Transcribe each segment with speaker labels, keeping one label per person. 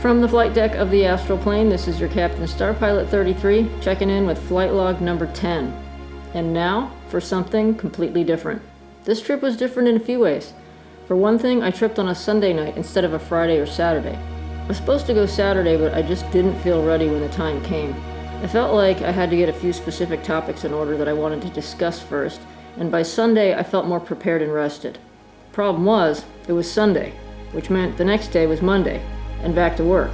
Speaker 1: From the flight deck of the astral plane, this is your Captain Starpilot33, checking in with flight log number 10. And now, for something completely different. This trip was different in a few ways. For one thing, I tripped on a Sunday night instead of a Friday or Saturday. I was supposed to go Saturday, but I just didn't feel ready when the time came. I felt like I had to get a few specific topics in order that I wanted to discuss first, and by Sunday I felt more prepared and rested. Problem was, it was Sunday, which meant the next day was Monday, and back to work.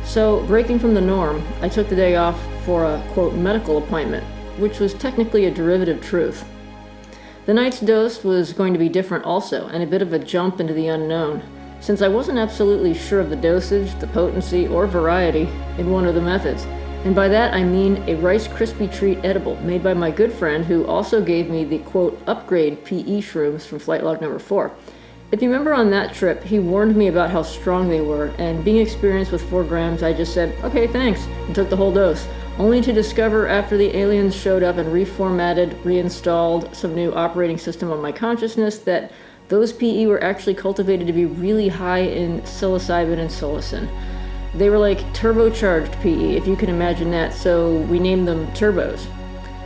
Speaker 1: So, breaking from the norm, I took the day off for a, quote, medical appointment, which was technically a derivative truth. The night's dose was going to be different also, and a bit of a jump into the unknown, since I wasn't absolutely sure of the dosage, the potency, or variety in one of the methods. And by that I mean a Rice Krispie Treat edible made by my good friend who also gave me the, quote, upgrade PE shrooms from flight log number 4. If you remember on that trip, he warned me about how strong they were, and being experienced with 4 grams, I just said, okay, thanks, and took the whole dose, only to discover after the aliens showed up and reformatted, reinstalled some new operating system on my consciousness that those PE were actually cultivated to be really high in psilocybin and psilocin. They were like turbocharged PE, if you can imagine that, so we named them turbos.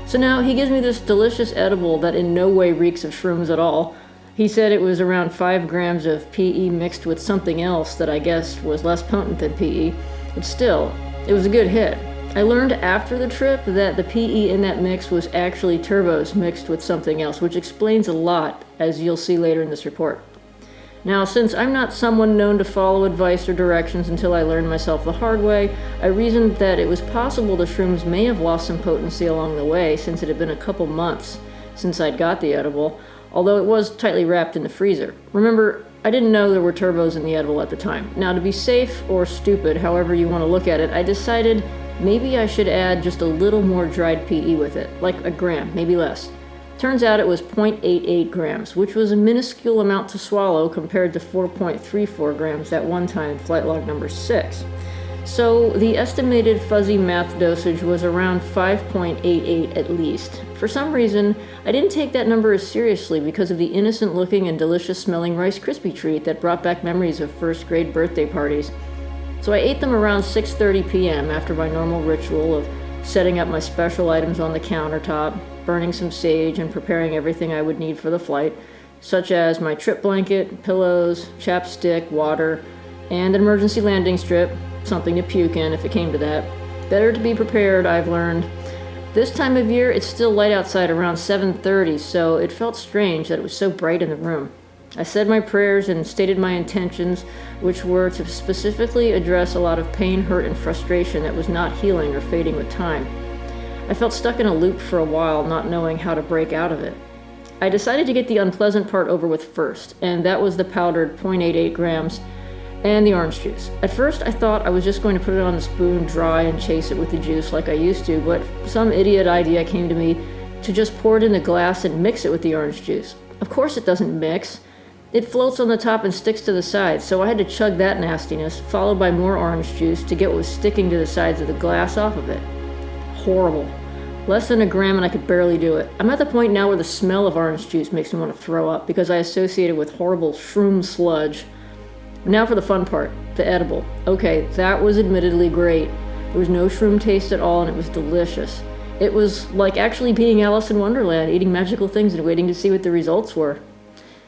Speaker 1: So now he gives me this delicious edible that in no way reeks of shrooms at all. He said it was around 5 grams of PE mixed with something else that I guess was less potent than PE, but still, it was a good hit. I learned after the trip that the PE in that mix was actually turbos mixed with something else, which explains a lot, as you'll see later in this report. Now, since I'm not someone known to follow advice or directions until I learned myself the hard way, I reasoned that it was possible the shrooms may have lost some potency along the way, since it had been a couple months since I'd got the edible, although it was tightly wrapped in the freezer. Remember, I didn't know there were turbos in the edible at the time. Now, to be safe or stupid, however you want to look at it, I decided maybe I should add just a little more dried PE with it, like a gram, maybe less. Turns out it was 0.88 grams, which was a minuscule amount to swallow compared to 4.34 grams that one time in flight log number 6. So the estimated fuzzy math dosage was around 5.88 at least. For some reason, I didn't take that number as seriously because of the innocent looking and delicious smelling Rice Krispie treat that brought back memories of first grade birthday parties. So I ate them around 6:30 p.m. after my normal ritual of setting up my special items on the countertop, burning some sage, and preparing everything I would need for the flight, such as my trip blanket, pillows, chapstick, water, and an emergency landing strip, something to puke in if it came to that. Better to be prepared, I've learned. This time of year, it's still light outside around 7:30, so it felt strange that it was so bright in the room. I said my prayers and stated my intentions, which were to specifically address a lot of pain, hurt, and frustration that was not healing or fading with time. I felt stuck in a loop for a while, not knowing how to break out of it. I decided to get the unpleasant part over with first, and that was the powdered 0.88 grams and the orange juice. At first, I thought I was just going to put it on the spoon dry and chase it with the juice like I used to, but some idiot idea came to me to just pour it in the glass and mix it with the orange juice. Of course it doesn't mix. It floats on the top and sticks to the sides, so I had to chug that nastiness, followed by more orange juice to get what was sticking to the sides of the glass off of it. Horrible. Less than a gram and I could barely do it. I'm at the point now where the smell of orange juice makes me want to throw up because I associate it with horrible shroom sludge. Now for the fun part, the edible. Okay, that was admittedly great. There was no shroom taste at all and it was delicious. It was like actually being Alice in Wonderland, eating magical things and waiting to see what the results were.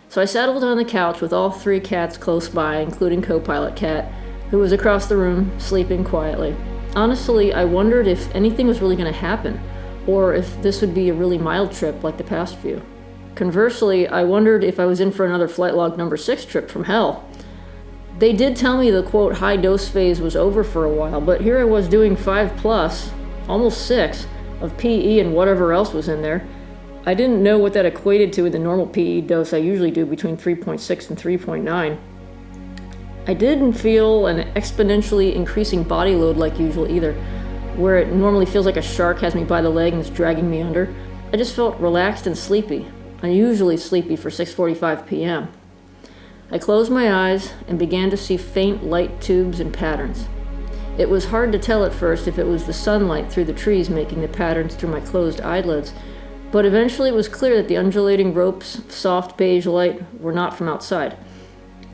Speaker 1: So I settled on the couch with all 3 cats close by, including co-pilot Cat, who was across the room, sleeping quietly. Honestly, I wondered if anything was really going to happen, or if this would be a really mild trip like the past few. Conversely, I wondered if I was in for another flight log number 6 trip from hell. They did tell me the, quote, high dose phase was over for a while, but here I was doing 5+, almost 6, of PE and whatever else was in there. I didn't know what that equated to in the normal PE dose I usually do between 3.6 and 3.9. I didn't feel an exponentially increasing body load like usual either, where it normally feels like a shark has me by the leg and is dragging me under. I just felt relaxed and sleepy, unusually sleepy for 6:45 p.m. I closed my eyes and began to see faint light tubes and patterns. It was hard to tell at first if it was the sunlight through the trees making the patterns through my closed eyelids, but eventually it was clear that the undulating ropes of soft beige light were not from outside.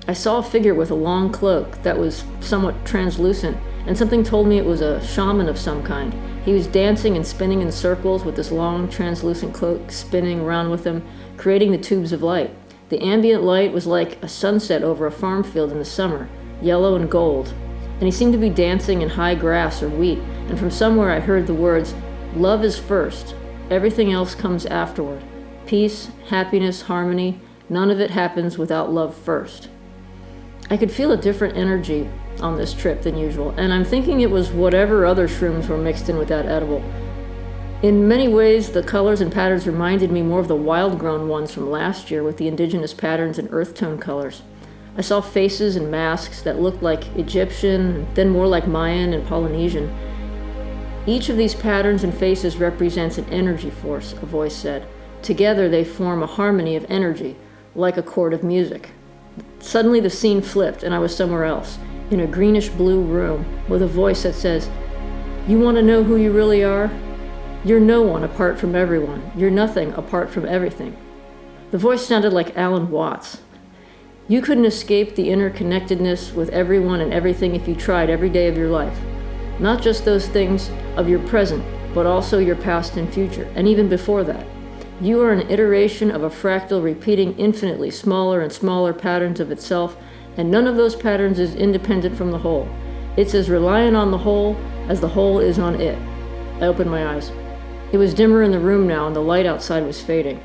Speaker 1: I saw a figure with a long cloak that was somewhat translucent, and something told me it was a shaman of some kind. He was dancing and spinning in circles with this long translucent cloak spinning around with him, creating the tubes of light. The ambient light was like a sunset over a farm field in the summer, yellow and gold. And he seemed to be dancing in high grass or wheat, and from somewhere I heard the words, "Love is first. Everything else comes afterward. Peace, happiness, harmony, none of it happens without love first." I could feel a different energy on this trip than usual, and I'm thinking it was whatever other shrooms were mixed in with that edible. In many ways, the colors and patterns reminded me more of the wild-grown ones from last year with the indigenous patterns and earth tone colors. I saw faces and masks that looked like Egyptian, then more like Mayan and Polynesian. Each of these patterns and faces represents an energy force, a voice said. Together they form a harmony of energy, like a chord of music. Suddenly the scene flipped and I was somewhere else, in a greenish-blue room, with a voice that says, "You want to know who you really are? You're no one apart from everyone. You're nothing apart from everything." The voice sounded like Alan Watts. You couldn't escape the interconnectedness with everyone and everything if you tried every day of your life. Not just those things of your present, but also your past and future, and even before that. You are an iteration of a fractal repeating infinitely smaller and smaller patterns of itself, and none of those patterns is independent from the whole. It's as reliant on the whole as the whole is on it. I opened my eyes. It was dimmer in the room now, and the light outside was fading.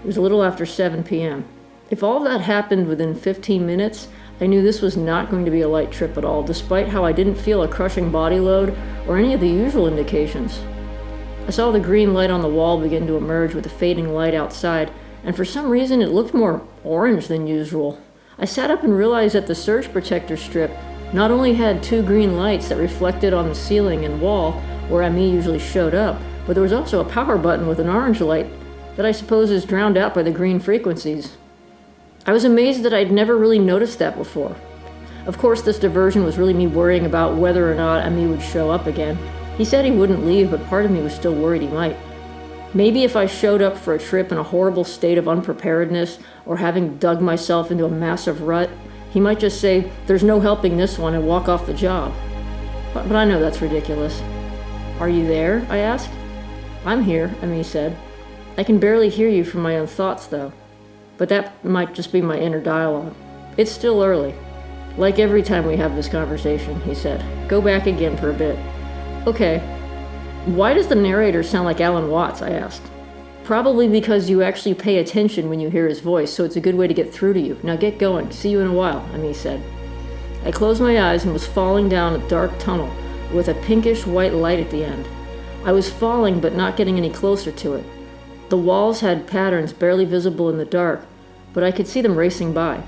Speaker 1: It was a little after 7 p.m. If all that happened within 15 minutes, I knew this was not going to be a light trip at all, despite how I didn't feel a crushing body load or any of the usual indications. I saw the green light on the wall begin to emerge with the fading light outside, and for some reason it looked more orange than usual. I sat up and realized that the surge protector strip not only had 2 green lights that reflected on the ceiling and wall where Ami usually showed up, but there was also a power button with an orange light that I suppose is drowned out by the green frequencies. I was amazed that I'd never really noticed that before. Of course, this diversion was really me worrying about whether or not Ami would show up again. He said he wouldn't leave, but part of me was still worried he might. Maybe if I showed up for a trip in a horrible state of unpreparedness or having dug myself into a massive rut, he might just say, "There's no helping this one," and walk off the job. But I know that's ridiculous. "Are you there?" I asked. "I'm here," Ami said. "I can barely hear you from my own thoughts, though. But that might just be my inner dialogue. It's still early. Like every time we have this conversation," he said. "Go back again for a bit." "Okay. Why does the narrator sound like Alan Watts?" I asked. "Probably because you actually pay attention when you hear his voice, so it's a good way to get through to you. Now get going. See you in a while," Ami said. I closed my eyes and was falling down a dark tunnel with a pinkish white light at the end. I was falling but not getting any closer to it. The walls had patterns barely visible in the dark, but I could see them racing by.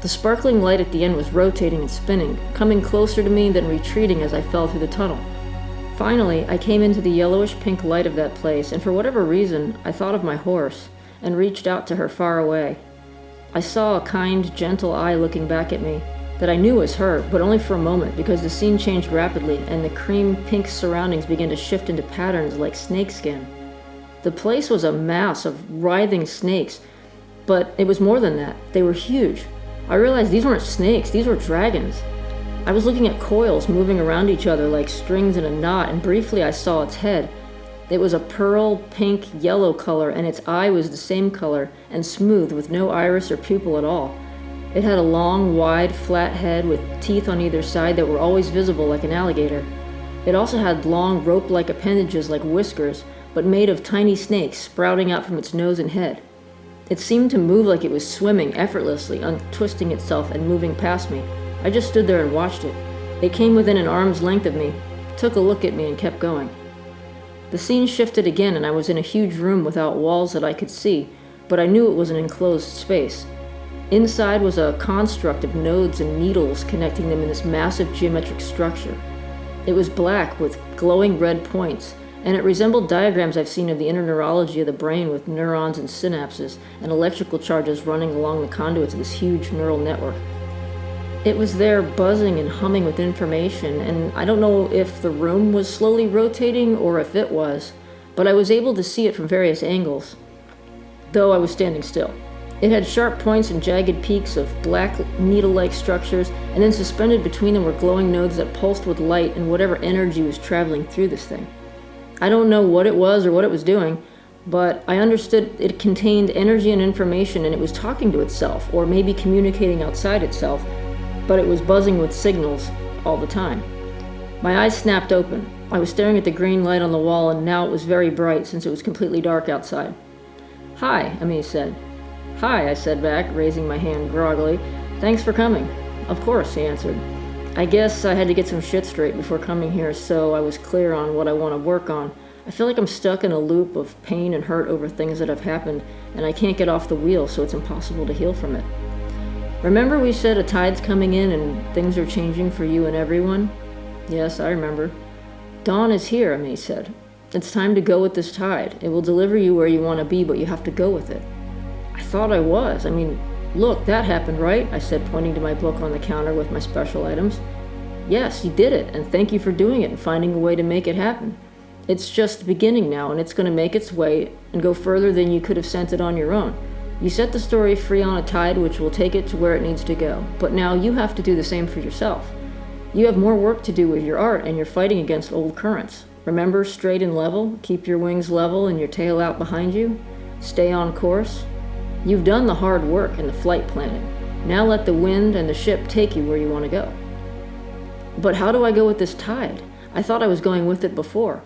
Speaker 1: The sparkling light at the end was rotating and spinning, coming closer to me then retreating as I fell through the tunnel. Finally, I came into the yellowish-pink light of that place, and for whatever reason, I thought of my horse, and reached out to her far away. I saw a kind, gentle eye looking back at me that I knew was her, but only for a moment, because the scene changed rapidly, and the cream-pink surroundings began to shift into patterns like snakeskin. The place was a mass of writhing snakes, but it was more than that. They were huge. I realized these weren't snakes, these were dragons. I was looking at coils moving around each other like strings in a knot, and briefly I saw its head. It was a pearl, pink, yellow color, and its eye was the same color and smooth with no iris or pupil at all. It had a long, wide, flat head with teeth on either side that were always visible like an alligator. It also had long, rope-like appendages like whiskers, but made of tiny snakes sprouting out from its nose and head. It seemed to move like it was swimming effortlessly, untwisting itself and moving past me. I just stood there and watched it. It came within an arm's length of me, took a look at me, and kept going. The scene shifted again, and I was in a huge room without walls that I could see, but I knew it was an enclosed space. Inside was a construct of nodes and needles connecting them in this massive geometric structure. It was black with glowing red points, and it resembled diagrams I've seen of the inner neurology of the brain with neurons and synapses and electrical charges running along the conduits of this huge neural network. It was there buzzing and humming with information, and I don't know if the room was slowly rotating or if it was, but I was able to see it from various angles, though I was standing still. It had sharp points and jagged peaks of black needle-like structures, and then suspended between them were glowing nodes that pulsed with light and whatever energy was traveling through this thing. I don't know what it was or what it was doing, but I understood it contained energy and information, and it was talking to itself, or maybe communicating outside itself, but it was buzzing with signals all the time. My eyes snapped open. I was staring at the green light on the wall, and now it was very bright since it was completely dark outside. "Hi," Ami said. "Hi," I said back, raising my hand groggily. "Thanks for coming." "Of course," he answered. "I guess I had to get some shit straight before coming here, so I was clear on what I want to work on. I feel like I'm stuck in a loop of pain and hurt over things that have happened, and I can't get off the wheel, so it's impossible to heal from it." "Remember we said a tide's coming in and things are changing for you and everyone?" "Yes, I remember." "Dawn is here," Ami said. "It's time to go with this tide. It will deliver you where you want to be, but you have to go with it." I thought I was. I mean, look, that happened, right? I said, pointing to my book on the counter with my special items. "Yes, you did it, and thank you for doing it and finding a way to make it happen. It's just the beginning now, and it's going to make its way and go further than you could have sent it on your own. You set the story free on a tide which will take it to where it needs to go, but now you have to do the same for yourself. You have more work to do with your art, and you're fighting against old currents. Remember, straight and level, keep your wings level and your tail out behind you. Stay on course. You've done the hard work and the flight planning. Now let the wind and the ship take you where you want to go." "But how do I go with this tide? I thought I was going with it before."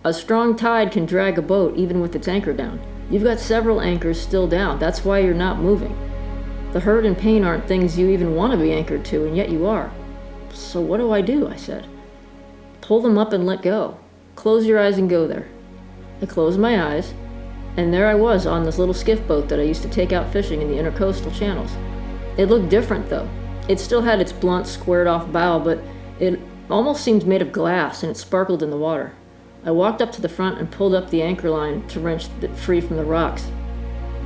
Speaker 1: "A strong tide can drag a boat even with its anchor down. You've got several anchors still down. That's why you're not moving. The hurt and pain aren't things you even want to be anchored to, and yet you are." "So what do?" I said. "Pull them up and let go. Close your eyes and go there." I closed my eyes, and there I was on this little skiff boat that I used to take out fishing in the intercoastal channels. It looked different though. It still had its blunt, squared-off bow, but it almost seemed made of glass, and it sparkled in the water. I walked up to the front and pulled up the anchor line to wrench it free from the rocks.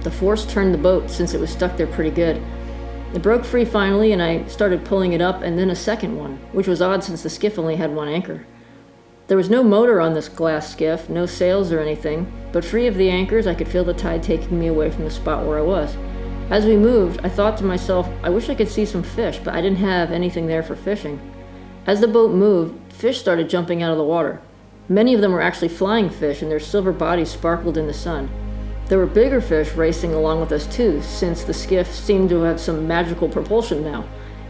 Speaker 1: The force turned the boat since it was stuck there pretty good. It broke free finally, and I started pulling it up, and then a second one, which was odd since the skiff only had one anchor. There was no motor on this glass skiff, no sails or anything, but free of the anchors, I could feel the tide taking me away from the spot where I was. As we moved, I thought to myself, I wish I could see some fish, but I didn't have anything there for fishing. As the boat moved, fish started jumping out of the water. Many of them were actually flying fish, and their silver bodies sparkled in the sun. There were bigger fish racing along with us too, since the skiff seemed to have some magical propulsion now.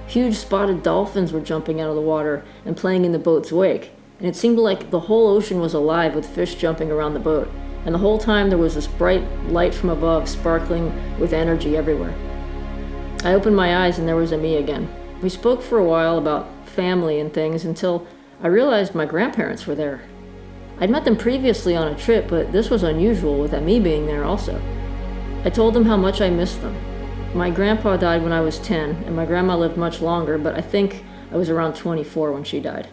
Speaker 1: Huge spotted dolphins were jumping out of the water and playing in the boat's wake, and it seemed like the whole ocean was alive with fish jumping around the boat, and the whole time there was this bright light from above sparkling with energy everywhere. I opened my eyes and there was Ami again. We spoke for a while about family and things until I realized my grandparents were there. I'd met them previously on a trip, but this was unusual with Ami being there also. I told them how much I missed them. My grandpa died when I was 10, and my grandma lived much longer, but I think I was around 24 when she died.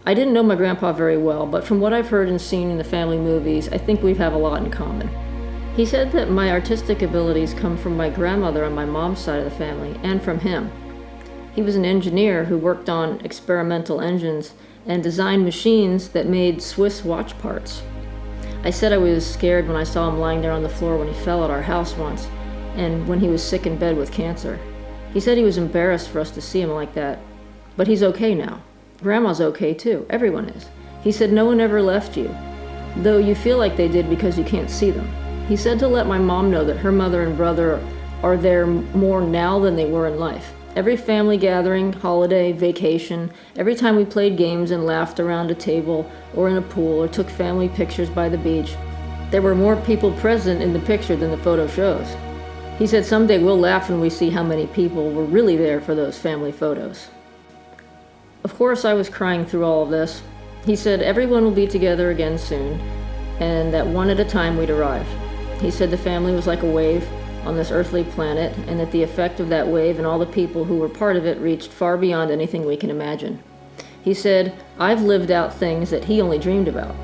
Speaker 1: I didn't know my grandpa very well, but from what I've heard and seen in the family movies, I think we have a lot in common. He said that my artistic abilities come from my grandmother on my mom's side of the family, and from him. He was an engineer who worked on experimental engines and designed machines that made Swiss watch parts. I said I was scared when I saw him lying there on the floor when he fell at our house once, and when he was sick in bed with cancer. He said he was embarrassed for us to see him like that, but he's okay now. Grandma's okay too, everyone is. He said no one ever left you, though you feel like they did because you can't see them. He said to let my mom know that her mother and brother are there more now than they were in life. Every family gathering, holiday, vacation, every time we played games and laughed around a table or in a pool or took family pictures by the beach, there were more people present in the picture than the photo shows. He said someday we'll laugh when we see how many people were really there for those family photos. Of course, I was crying through all of this. He said everyone will be together again soon, and that one at a time we'd arrive. He said the family was like a wave on this earthly planet, and that the effect of that wave and all the people who were part of it reached far beyond anything we can imagine. He said, I've lived out things that he only dreamed about.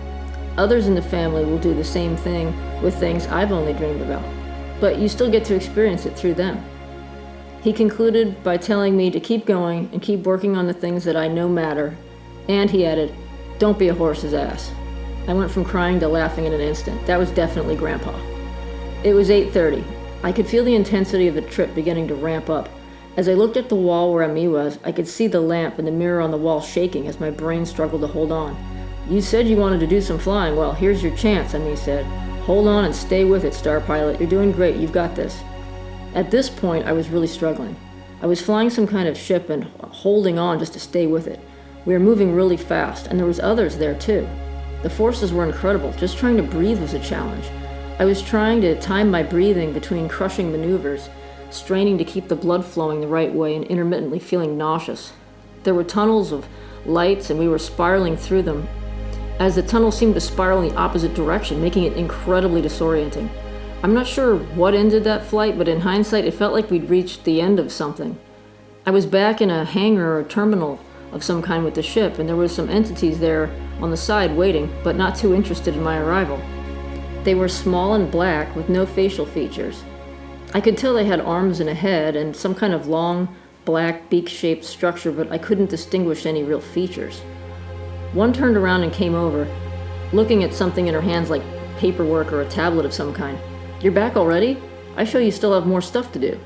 Speaker 1: Others in the family will do the same thing with things I've only dreamed about, but you still get to experience it through them. He concluded by telling me to keep going and keep working on the things that I know matter, and he added, don't be a horse's ass. I went from crying to laughing in an instant. That was definitely Grandpa. It was 8:30. I could feel the intensity of the trip beginning to ramp up. As I looked at the wall where Ami was, I could see the lamp and the mirror on the wall shaking as my brain struggled to hold on. You said you wanted to do some flying. Well, here's your chance, Ami said. Hold on and stay with it, Starpilot. You're doing great. You've got this. At this point, I was really struggling. I was flying some kind of ship and holding on just to stay with it. We were moving really fast, and there was others there too. The forces were incredible. Just trying to breathe was a challenge. I was trying to time my breathing between crushing maneuvers, straining to keep the blood flowing the right way and intermittently feeling nauseous. There were tunnels of lights, and we were spiraling through them, as the tunnel seemed to spiral in the opposite direction, making it incredibly disorienting. I'm not sure what ended that flight, but in hindsight, it felt like we'd reached the end of something. I was back in a hangar or terminal of some kind with the ship, and there were some entities there on the side waiting, but not too interested in my arrival. They were small and black with no facial features. I could tell they had arms and a head and some kind of long, black, beak-shaped structure, but I couldn't distinguish any real features. One turned around and came over, looking at something in her hands like paperwork or a tablet of some kind. You're back already? I show you still have more stuff to do.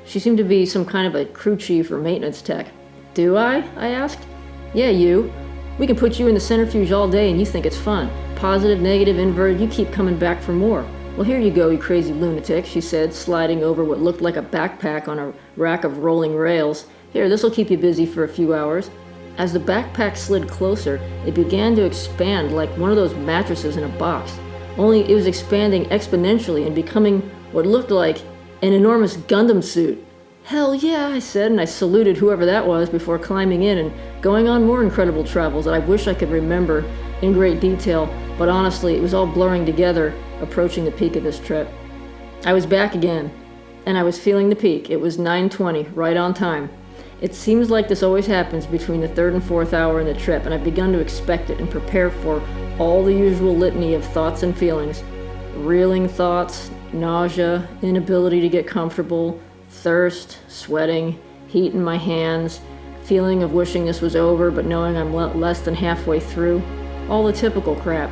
Speaker 1: She seemed to be some kind of a crew chief or maintenance tech. Do I asked. Yeah, you. We can put you in the centrifuge all day and you think it's fun. Positive, negative, inverted, you keep coming back for more. Well, here you go, you crazy lunatic, she said, sliding over what looked like a backpack on a rack of rolling rails. Here, this'll keep you busy for a few hours. As the backpack slid closer, it began to expand like one of those mattresses in a box. Only it was expanding exponentially and becoming what looked like an enormous Gundam suit. Hell yeah, I said, and I saluted whoever that was before climbing in and going on more incredible travels that I wish I could remember in great detail, but honestly, it was all blurring together approaching the peak of this trip. I was back again, and I was feeling the peak. It was 9:20, right on time. It seems like this always happens between the third and fourth hour in the trip, and I've begun to expect it and prepare for all the usual litany of thoughts and feelings. Reeling thoughts, nausea, inability to get comfortable, thirst, sweating, heat in my hands, feeling of wishing this was over but knowing I'm less than halfway through. All the typical crap.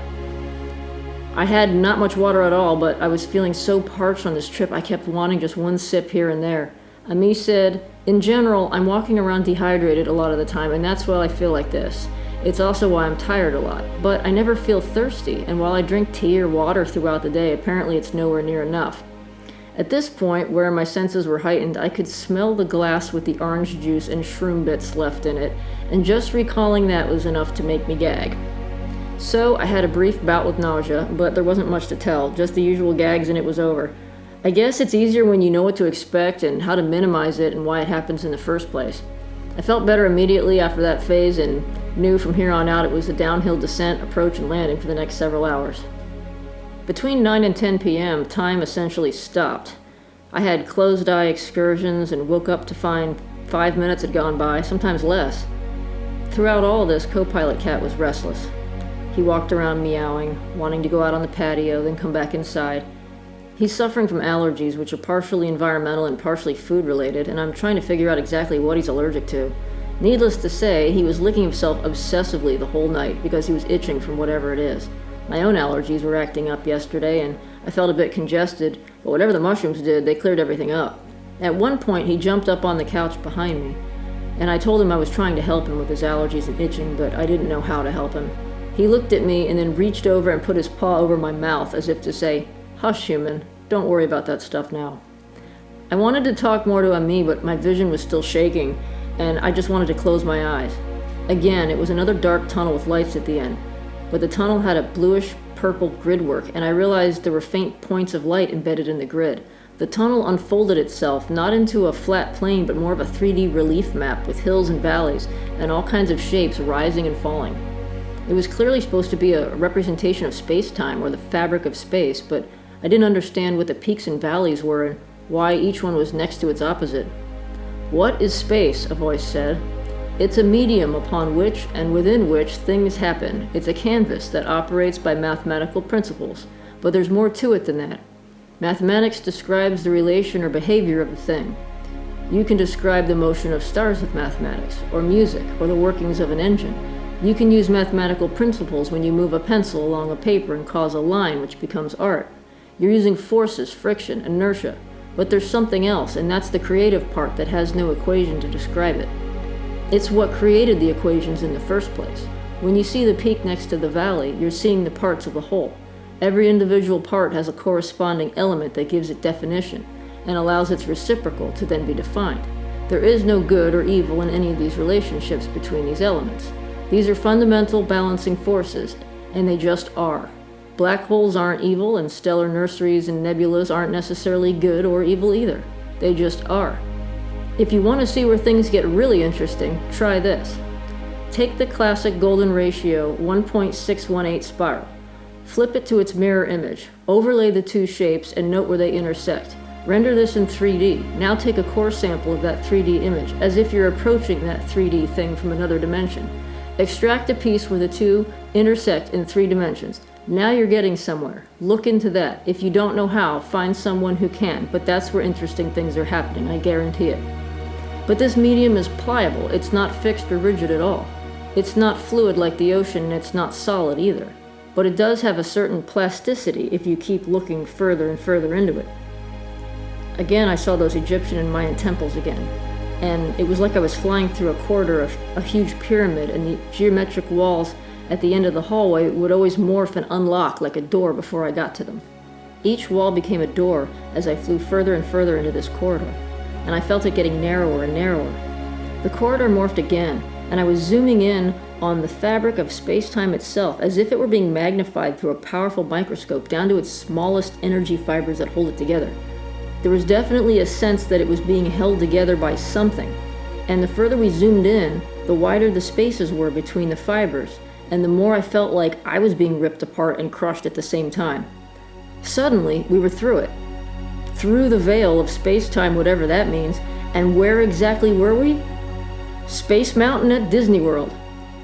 Speaker 1: I had not much water at all, but I was feeling so parched on this trip I kept wanting just one sip here and there. Ami said, in general, I'm walking around dehydrated a lot of the time, and that's why I feel like this. It's also why I'm tired a lot, but I never feel thirsty, and while I drink tea or water throughout the day, apparently it's nowhere near enough. At this point, where my senses were heightened, I could smell the glass with the orange juice and shroom bits left in it, and just recalling that was enough to make me gag. So I had a brief bout with nausea, but there wasn't much to tell, just the usual gags and it was over. I guess it's easier when you know what to expect and how to minimize it and why it happens in the first place. I felt better immediately after that phase and knew from here on out it was a downhill descent, approach, and landing for the next several hours. Between 9 and 10 p.m., time essentially stopped. I had closed-eye excursions and woke up to find 5 minutes had gone by, sometimes less. Throughout all this, co-pilot Cat was restless. He walked around meowing, wanting to go out on the patio, then come back inside. He's suffering from allergies, which are partially environmental and partially food-related, and I'm trying to figure out exactly what he's allergic to. Needless to say, he was licking himself obsessively the whole night because he was itching from whatever it is. My own allergies were acting up yesterday, and I felt a bit congested, but whatever the mushrooms did, they cleared everything up. At one point, he jumped up on the couch behind me, and I told him I was trying to help him with his allergies and itching, but I didn't know how to help him. He looked at me and then reached over and put his paw over my mouth as if to say, "Hush, human, don't worry about that stuff now." I wanted to talk more to Ami, but my vision was still shaking, and I just wanted to close my eyes. Again, it was another dark tunnel with lights at the end, but the tunnel had a bluish-purple gridwork, and I realized there were faint points of light embedded in the grid. The tunnel unfolded itself, not into a flat plane, but more of a 3D relief map with hills and valleys, and all kinds of shapes rising and falling. It was clearly supposed to be a representation of space-time, or the fabric of space, but I didn't understand what the peaks and valleys were and why each one was next to its opposite. "What is space?" a voice said. "It's a medium upon which and within which things happen. It's a canvas that operates by mathematical principles, but there's more to it than that. Mathematics describes the relation or behavior of a thing. You can describe the motion of stars with mathematics, or music, or the workings of an engine. You can use mathematical principles when you move a pencil along a paper and cause a line which becomes art. You're using forces, friction, inertia. But there's something else, and that's the creative part that has no equation to describe it. It's what created the equations in the first place. When you see the peak next to the valley, you're seeing the parts of the whole. Every individual part has a corresponding element that gives it definition, and allows its reciprocal to then be defined. There is no good or evil in any of these relationships between these elements. These are fundamental balancing forces, and they just are. Black holes aren't evil, and stellar nurseries and nebulas aren't necessarily good or evil either. They just are. If you want to see where things get really interesting, try this. Take the classic golden ratio 1.618 spiral. Flip it to its mirror image. Overlay the two shapes and note where they intersect. Render this in 3D. Now take a core sample of that 3D image, as if you're approaching that 3D thing from another dimension. Extract a piece where the two intersect in 3 dimensions. Now you're getting somewhere. Look into that. If you don't know how, find someone who can, but that's where interesting things are happening, I guarantee it. But this medium is pliable. It's not fixed or rigid at all. It's not fluid like the ocean, and it's not solid either. But it does have a certain plasticity if you keep looking further and further into it. Again, I saw those Egyptian and Mayan temples again, and it was like I was flying through a corridor of a huge pyramid, and the geometric walls at the end of the hallway would always morph and unlock like a door before I got to them. Each wall became a door as I flew further and further into this corridor, and I felt it getting narrower and narrower. The corridor morphed again, and I was zooming in on the fabric of space-time itself, as if it were being magnified through a powerful microscope down to its smallest energy fibers that hold it together. There was definitely a sense that it was being held together by something, and the further we zoomed in, the wider the spaces were between the fibers, and the more I felt like I was being ripped apart and crushed at the same time. Suddenly, we were through it. Through the veil of space-time, whatever that means, and where exactly were we? Space Mountain at Disney World.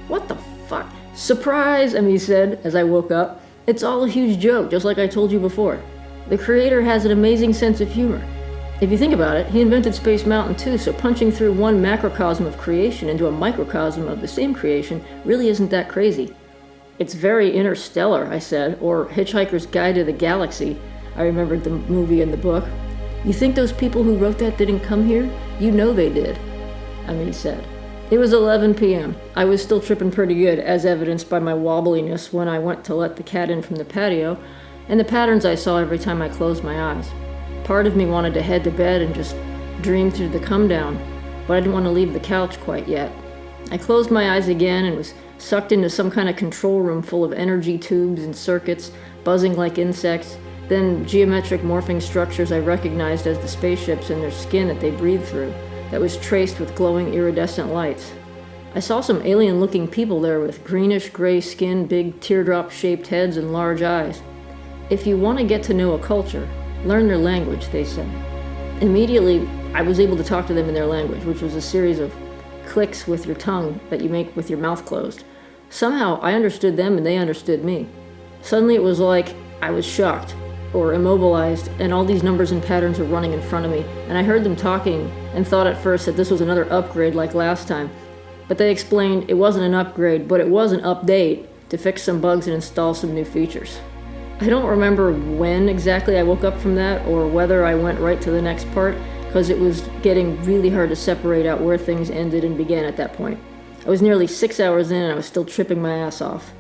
Speaker 1: What the fuck? Surprise, Emmy said as I woke up. It's all a huge joke, just like I told you before. The creator has an amazing sense of humor. If you think about it, he invented Space Mountain too, so punching through one macrocosm of creation into a microcosm of the same creation really isn't that crazy. It's very interstellar, I said, or Hitchhiker's Guide to the Galaxy. I remembered the movie and the book. You think those people who wrote that didn't come here? You know they did, Emmy said. It was 11 p.m. I was still tripping pretty good, as evidenced by my wobbliness when I went to let the cat in from the patio, and the patterns I saw every time I closed my eyes. Part of me wanted to head to bed and just dream through the come down, but I didn't want to leave the couch quite yet. I closed my eyes again and was sucked into some kind of control room full of energy tubes and circuits, buzzing like insects, then geometric morphing structures I recognized as the spaceships and their skin that they breathed through, that was traced with glowing iridescent lights. I saw some alien-looking people there with greenish-gray skin, big teardrop-shaped heads, and large eyes. If you want to get to know a culture, learn their language, they said. Immediately, I was able to talk to them in their language, which was a series of clicks with your tongue that you make with your mouth closed. Somehow, I understood them and they understood me. Suddenly, it was like I was shocked or immobilized, and all these numbers and patterns were running in front of me, and I heard them talking and thought at first that this was another upgrade like last time. But they explained it wasn't an upgrade, but it was an update to fix some bugs and install some new features. I don't remember when exactly I woke up from that, or whether I went right to the next part, because it was getting really hard to separate out where things ended and began at that point. I was nearly 6 hours in and I was still tripping my ass off.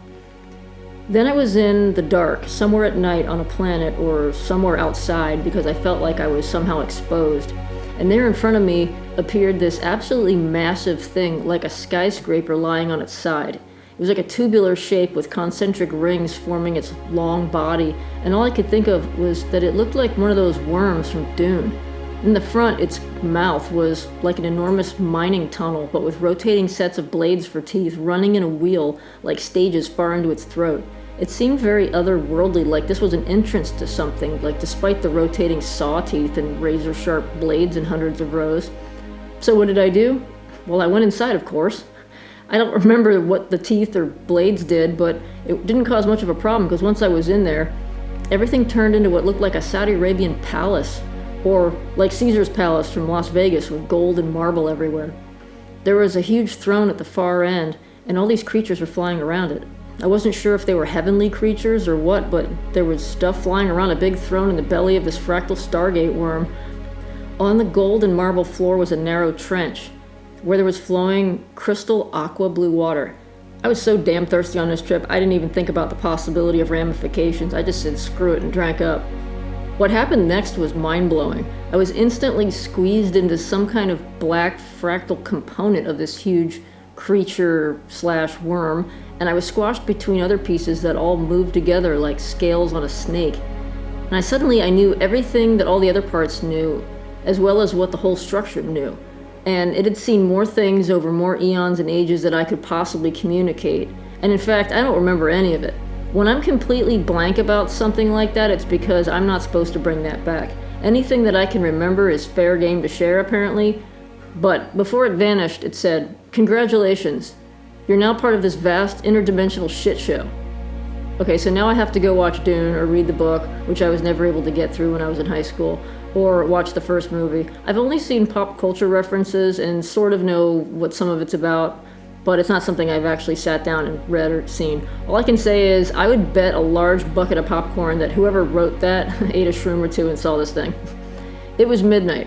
Speaker 1: Then I was in the dark, somewhere at night on a planet or somewhere outside, because I felt like I was somehow exposed. And there in front of me appeared this absolutely massive thing, like a skyscraper lying on its side. It was like a tubular shape with concentric rings forming its long body, and all I could think of was that it looked like one of those worms from Dune. In the front, its mouth was like an enormous mining tunnel, but with rotating sets of blades for teeth running in a wheel like stages far into its throat. It seemed very otherworldly, like this was an entrance to something, like despite the rotating saw teeth and razor-sharp blades in hundreds of rows. So what did I do? Well, I went inside, of course. I don't remember what the teeth or blades did, but it didn't cause much of a problem, because once I was in there, everything turned into what looked like a Saudi Arabian palace, or like Caesar's palace from Las Vegas with gold and marble everywhere. There was a huge throne at the far end, and all these creatures were flying around it. I wasn't sure if they were heavenly creatures or what, but there was stuff flying around a big throne in the belly of this fractal Stargate worm, On the gold and marble floor was a narrow trench where there was flowing crystal aqua blue water. I was so damn thirsty on this trip, I didn't even think about the possibility of ramifications. I just said screw it and drank up. What happened next was mind-blowing. I was instantly squeezed into some kind of black fractal component of this huge creature/worm, and I was squashed between other pieces that all moved together like scales on a snake. And I knew everything that all the other parts knew, as well as what the whole structure knew. And it had seen more things over more eons and ages than I could possibly communicate. And in fact, I don't remember any of it. When I'm completely blank about something like that, it's because I'm not supposed to bring that back. Anything that I can remember is fair game to share, apparently. But before it vanished, it said, "Congratulations, you're now part of this vast interdimensional shit show." Okay, so now I have to go watch Dune or read the book, which I was never able to get through when I was in high school, or watch the first movie. I've only seen pop culture references and sort of know what some of it's about, but it's not something I've actually sat down and read or seen. All I can say is I would bet a large bucket of popcorn that whoever wrote that ate a shroom or two and saw this thing. It was midnight.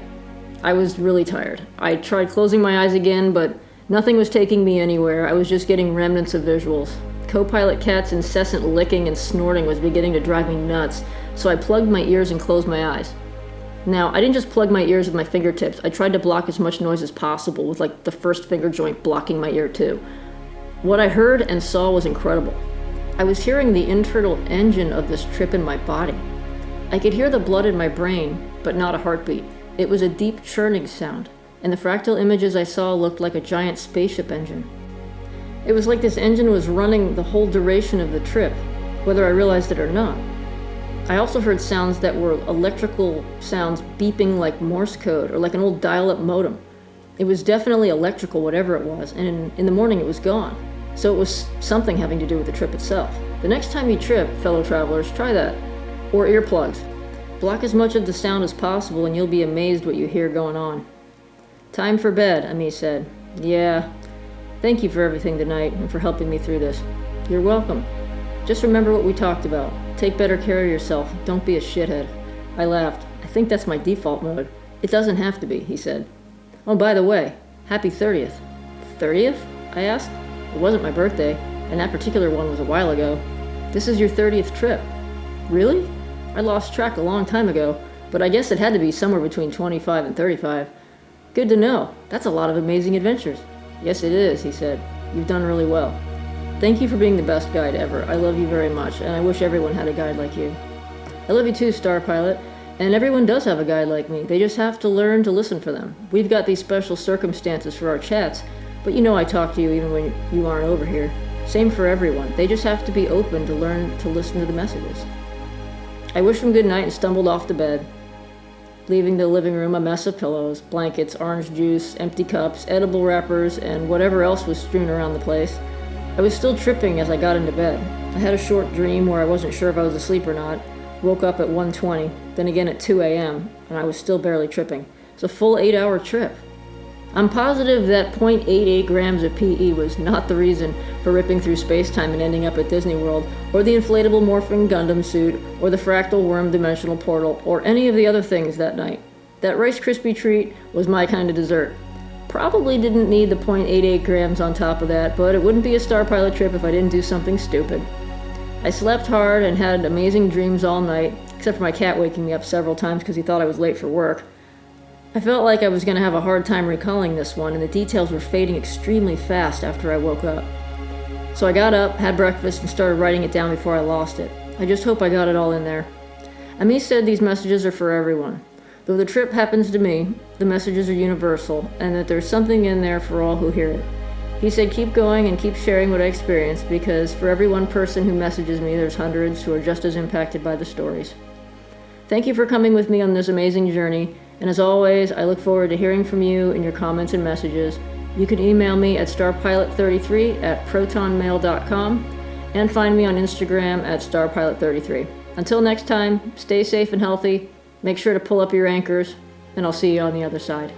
Speaker 1: I was really tired. I tried closing my eyes again, but nothing was taking me anywhere. I was just getting remnants of visuals. Co-pilot Cat's incessant licking and snorting was beginning to drive me nuts, so I plugged my ears and closed my eyes. Now, I didn't just plug my ears with my fingertips. I tried to block as much noise as possible, with like the first finger joint blocking my ear too. What I heard and saw was incredible. I was hearing the internal engine of this trip in my body. I could hear the blood in my brain, but not a heartbeat. It was a deep churning sound, and the fractal images I saw looked like a giant spaceship engine. It was like this engine was running the whole duration of the trip, whether I realized it or not. I also heard sounds that were electrical sounds beeping like Morse code or like an old dial-up modem. It was definitely electrical, whatever it was, and in the morning it was gone. So it was something having to do with the trip itself. The next time you trip, fellow travelers, try that. Or earplugs. Block as much of the sound as possible and you'll be amazed what you hear going on. "Time for bed," Ami said. "Yeah. Thank you for everything tonight and for helping me through this." "You're welcome. Just remember what we talked about. Take better care of yourself. Don't be a shithead." I laughed. "I think that's my default mode." "It doesn't have to be," he said. "Oh, by the way, happy 30th. 30th? I asked. It wasn't my birthday, and that particular one was a while ago. "This is your 30th trip." "Really? I lost track a long time ago, but I guess it had to be somewhere between 25 and 35. "Good to know. That's a lot of amazing adventures." "Yes, it is," he said. "You've done really well. Thank you for being the best guide ever. I love you very much, and I wish everyone had a guide like you." "I love you too, Starpilot. And everyone does have a guide like me. They just have to learn to listen for them. We've got these special circumstances for our chats, but you know I talk to you even when you aren't over here. Same for everyone. They just have to be open to learn to listen to the messages." I wished him good night and stumbled off to bed, leaving the living room a mess of pillows, blankets, orange juice, empty cups, edible wrappers, and whatever else was strewn around the place. I was still tripping as I got into bed. I had a short dream where I wasn't sure if I was asleep or not. Woke up at 1:20, then again at 2 a.m., and I was still barely tripping. It's a full 8-hour trip. I'm positive that 0.88 grams of PE was not the reason for ripping through space-time and ending up at Disney World, or the inflatable morphing Gundam suit, or the fractal worm dimensional portal, or any of the other things that night. That Rice Krispie treat was my kind of dessert. Probably didn't need the 0.88 grams on top of that, but it wouldn't be a Starpilot trip if I didn't do something stupid. I slept hard and had amazing dreams all night, except for my cat waking me up several times because he thought I was late for work. I felt like I was going to have a hard time recalling this one, and the details were fading extremely fast after I woke up. So I got up, had breakfast, and started writing it down before I lost it. I just hope I got it all in there. Ami said these messages are for everyone. Though the trip happens to me, the messages are universal, and that there's something in there for all who hear it. He said keep going and keep sharing what I experienced, because for every one person who messages me, there's hundreds who are just as impacted by the stories. Thank you for coming with me on this amazing journey, and as always, I look forward to hearing from you in your comments and messages. You can email me at starpilot33@protonmail.com and find me on Instagram at starpilot33. Until next time, stay safe and healthy. Make sure to pull up your anchors, and I'll see you on the other side.